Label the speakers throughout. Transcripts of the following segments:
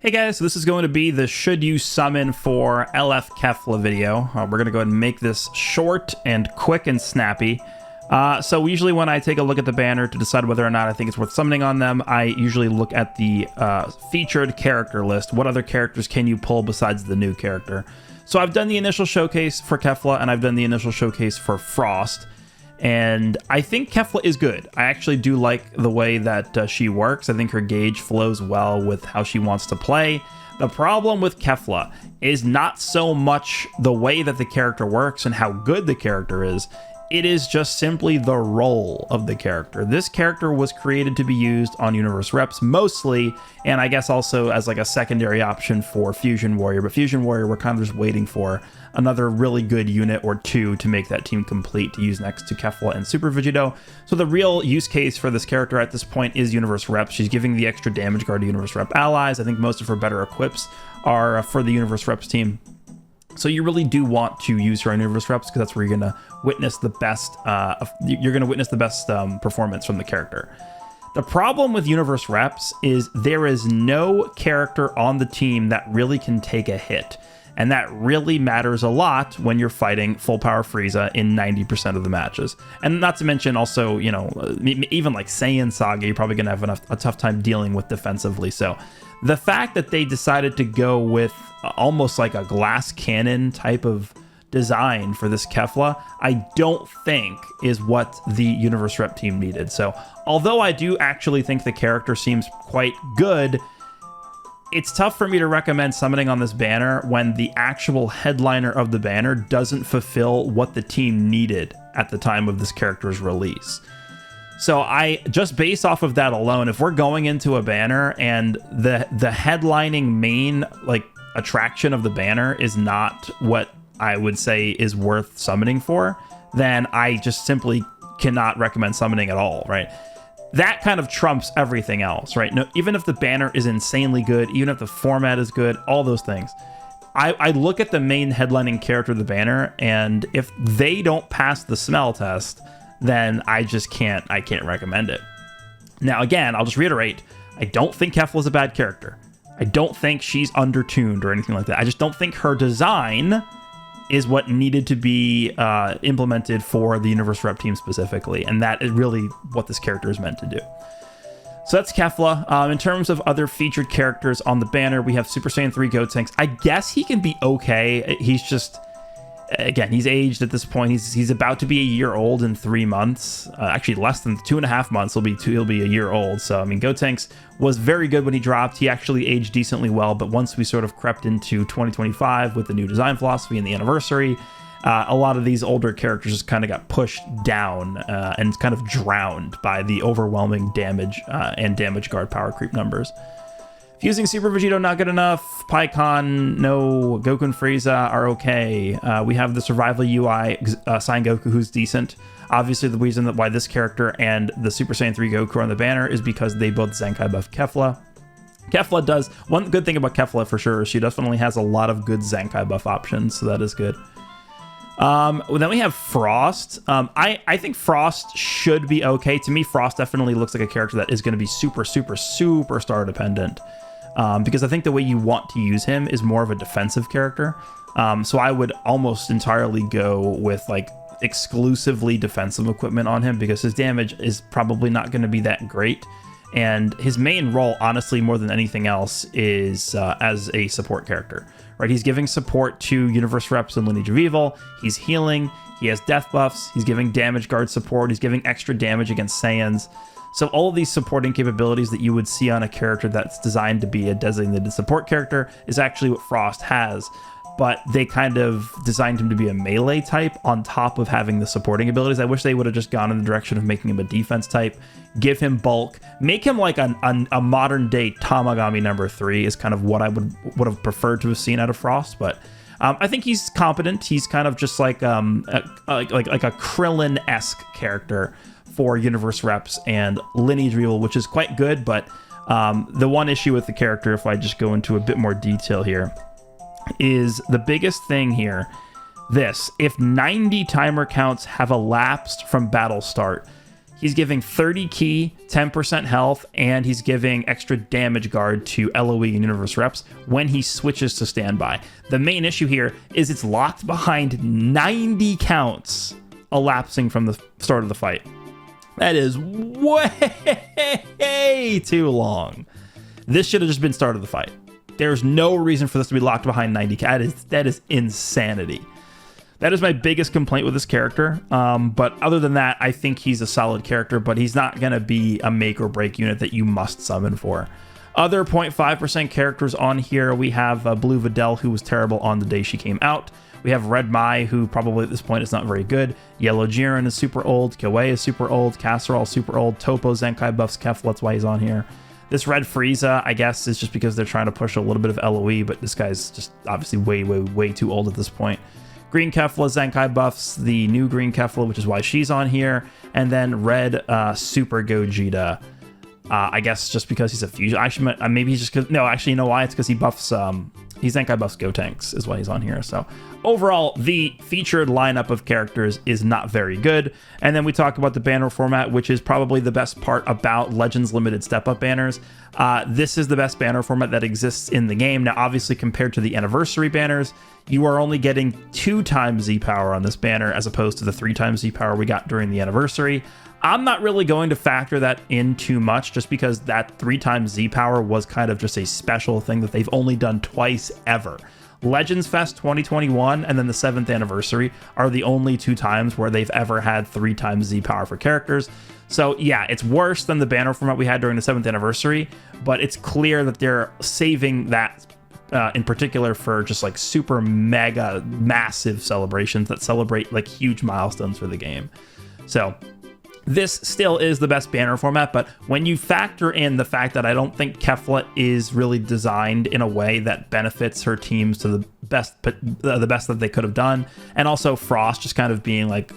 Speaker 1: Hey guys, so this is going to be the should you summon for LF Kefla video. We're going to go ahead and make this short and quick and snappy. So usually when I take a look at the banner to decide whether or not I think it's worth summoning on them, I usually look at the featured character list. What other characters can you pull besides the new character? So I've done the initial showcase for Kefla and I've done the initial showcase for Frost. And I think Kefla is good. I actually do like the way that she works. I think her gauge flows well with how she wants to play. The problem with Kefla is not so much the way that the character works and how good the character is. It is just simply the role of the character. This character was created to be used on Universe Reps mostly, and I guess also as like a secondary option for Fusion Warrior. But Fusion Warrior, we're kind of just waiting for another really good unit or two to make that team complete to use next to Kefla and Super Vegito. So the real use case for this character at this point is Universe Reps. She's giving the extra damage guard to Universe Rep allies. I think most of her better equips are for the Universe Reps team. So you really do want to use her on Universe Reps because that's where you're going to witness the best. Performance from the character. The problem with Universe Reps is there is no character on the team that really can take a hit, and that really matters a lot when you're fighting full power Frieza in 90% of the matches. And not to mention also, you know, even like Saiyan Saga, you're probably going to have a tough time dealing with defensively. So the fact that they decided to go with almost like a glass cannon type of design for this Kefla, I don't think is what the Universe Rep team needed. So although I do actually think the character seems quite good, it's tough for me to recommend summoning on this banner when the actual headliner of the banner doesn't fulfill what the team needed at the time of this character's release. So I just based off of that alone, if we're going into a banner and the headlining main like attraction of the banner is not what I would say is worth summoning for, then I just simply cannot recommend summoning at all, right? That kind of trumps everything else, right? No, even if the banner is insanely good, even if the format is good, all those things. I look at the main headlining character of the banner, and if they don't pass the smell test, then I can't recommend it. Now, again, I'll just reiterate, I don't think Kefla is a bad character. I don't think she's undertuned or anything like that. I just don't think her design is what needed to be implemented for the Universe Rep team specifically, and that is really what this character is meant to do. So that's Kefla. In terms of other featured characters on the banner, we have Super Saiyan 3 Gotenks. I guess he can be okay. He's just, again, he's aged at this point. He's about to be a year old in 3 months. Actually, less than 2.5 months. He'll be a year old. So I mean, Gotenks was very good when he dropped. He actually aged decently well. But once we sort of crept into 2025 with the new design philosophy and the anniversary, a lot of these older characters just kind of got pushed down and kind of drowned by the overwhelming damage and damage guard power creep numbers. Fusing Super Vegito, not good enough. Pikkon, no. Goku and Frieza are okay. We have the Survival UI Saiyan Goku, who's decent. Obviously, the reason why this character and the Super Saiyan 3 Goku are on the banner is because they both Zenkai buff Kefla. Kefla does... One good thing about Kefla, for sure, is she definitely has a lot of good Zenkai buff options, so that is good. Then we have Frost. I think Frost should be okay. To me, Frost definitely looks like a character that is going to be super star dependent. Because I think the way you want to use him is more of a defensive character. So I would almost entirely go with like exclusively defensive equipment on him because his damage is probably not going to be that great. And his main role, honestly, more than anything else, is as a support character, right? He's giving support to Universe Reps and Lineage of Evil. He's healing. He has death buffs. He's giving damage guard support. He's giving extra damage against Saiyans. So all of these supporting capabilities that you would see on a character that's designed to be a designated support character is actually what Frost has. But they kind of designed him to be a melee type on top of having the supporting abilities. I wish they would have just gone in the direction of making him a defense type, give him bulk, make him like a modern day Tamagami number 3 is kind of what I would have preferred to have seen out of Frost. But I think he's competent. He's kind of just like a Krillin-esque character for Universe Reps and Lineage of Evil, which is quite good. But the one issue with the character, if I just go into a bit more detail here, is the biggest thing here. If 90 timer counts have elapsed from battle start, He's giving 30 key, 10% health, and he's giving extra damage guard to LOE and Universe Reps when he switches to standby. The main issue here is it's locked behind 90 counts elapsing from the start of the fight. That is way too long. This should have just been start of the fight. There's no reason for this to be locked behind 90 counts. That is insanity. That is my biggest complaint with this character. But other than that, I think he's a solid character, but he's not going to be a make or break unit that you must summon for. Other 0.5% characters on here, we have Blue Videl, who was terrible on the day she came out. We have Red Mai, who probably at this point is not very good. Yellow Jiren is super old. Kawaii is super old. Casserole super old. Topo Zenkai buffs Kefla, that's why he's on here. This Red Frieza, I guess, is just because they're trying to push a little bit of LOE, but this guy's just obviously way too old at this point. Green Kefla Zenkai buffs the new Green Kefla, which is why she's on here. And then Red Super Gogeta. I guess just because he's a fusion. Actually, maybe he's just because. No, actually, you know why? It's because he buffs. He Zenkai buffs Gotenks, is why he's on here. So overall, the featured lineup of characters is not very good. And then we talk about the banner format, which is probably the best part about Legends Limited step-up banners. This is the best banner format that exists in the game. Now, obviously, compared to the anniversary banners, you are only getting 2 times Z power on this banner as opposed to the 3 times Z power we got during the anniversary. I'm not really going to factor that in too much just because that 3 times Z power was kind of just a special thing that they've only done twice ever. Legends Fest 2021 and then the 7th anniversary are the only 2 times where they've ever had 3 times Z power for characters. So yeah, it's worse than the banner format we had during the 7th anniversary, but it's clear that they're saving that in particular for just like super mega massive celebrations that celebrate like huge milestones for the game. So this still is the best banner format, but when you factor in the fact that I don't think Kefla is really designed in a way that benefits her teams to the best that they could have done, and also Frost just kind of being like,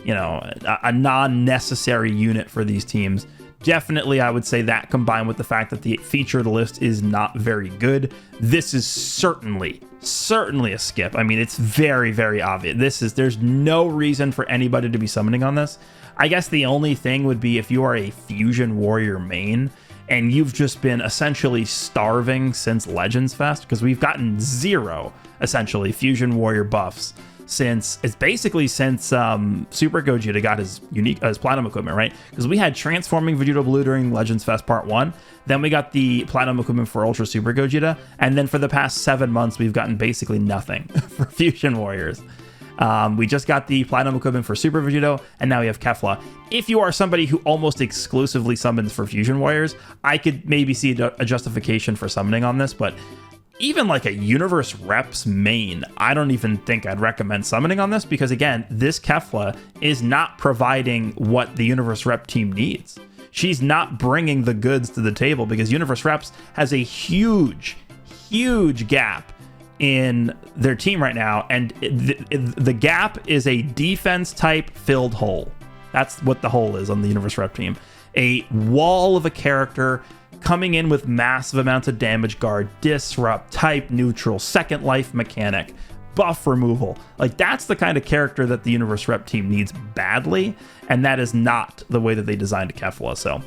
Speaker 1: you know, a non-necessary unit for these teams, definitely I would say that combined with the fact that the featured list is not very good, this is certainly a skip. I mean, it's very obvious. There's no reason for anybody to be summoning on this. I guess the only thing would be if you are a Fusion Warrior main and you've just been essentially starving since Legends Fest, because we've gotten 0 essentially Fusion Warrior buffs since Super Gogeta got his platinum equipment, right? Because we had Transforming Vegeta Blue during Legends Fest Part 1, then we got the platinum equipment for Ultra Super Gogeta, and then for the past 7 months we've gotten basically nothing for Fusion Warriors. We just got the platinum equipment for Super Vegito, and now we have Kefla. If you are somebody who almost exclusively summons for Fusion Warriors, I could maybe see a justification for summoning on this, but even like a Universe Reps main, I don't even think I'd recommend summoning on this because, again, this Kefla is not providing what the Universe Rep team needs. She's not bringing the goods to the table because Universe Reps has a huge gap in their team right now, and the gap is a defense type filled hole. That's what the hole is on the Universe Rep team. A wall of a character coming in with massive amounts of damage guard, disrupt, type neutral, second life mechanic, buff removal. Like, that's the kind of character that the Universe Rep team needs badly, and that is not the way that they designed Kefla. So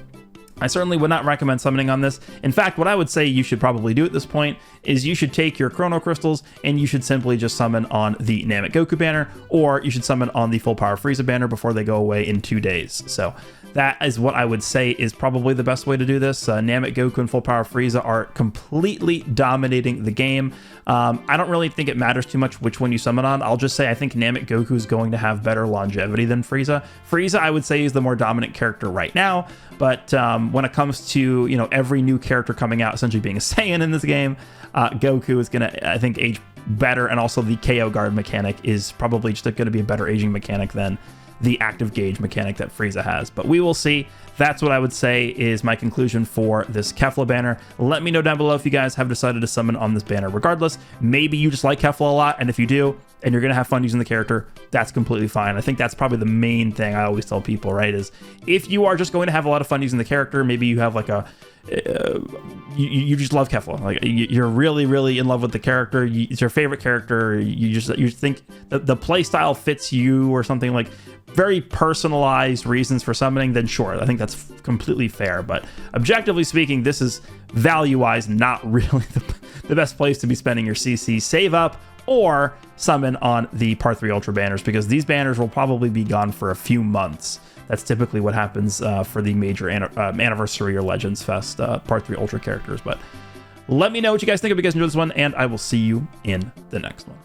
Speaker 1: I certainly would not recommend summoning on this. In fact, what I would say you should probably do at this point is you should take your Chrono Crystals and you should simply just summon on the Namek Goku banner, or you should summon on the Full Power Frieza banner before they go away in 2 days. So that is what I would say is probably the best way to do this. Namek Goku and Full Power Frieza are completely dominating the game. I don't really think it matters too much which one you summon on. I'll just say I think Namek Goku is going to have better longevity than Frieza. Frieza, I would say, is the more dominant character right now, but when it comes to, you know, every new character coming out essentially being a Saiyan in this game, Goku is going to, I think, age better, and also the KO guard mechanic is probably just going to be a better aging mechanic than the active gauge mechanic that Frieza has. But we will see. That's what I would say is my conclusion for this Kefla banner. Let me know down below if you guys have decided to summon on this banner regardless. Maybe you just like Kefla a lot, and if you do, and you're going to have fun using the character, that's completely fine. I think that's probably the main thing I always tell people, right, is if you are just going to have a lot of fun using the character, maybe you have like a you just love Kefla. Like you're really, really in love with the character. It's your favorite character. You think the play style fits you or something, like very personalized reasons for summoning, then sure, I think that's completely fair. But objectively speaking, this is value-wise not really the best place to be spending your CC. Save up or summon on the Part 3 Ultra banners, because these banners will probably be gone for a few months. That's typically what happens for the major Anniversary or Legends Fest Part 3 Ultra characters. But let me know what you guys think if you guys enjoyed this one, and I will see you in the next one.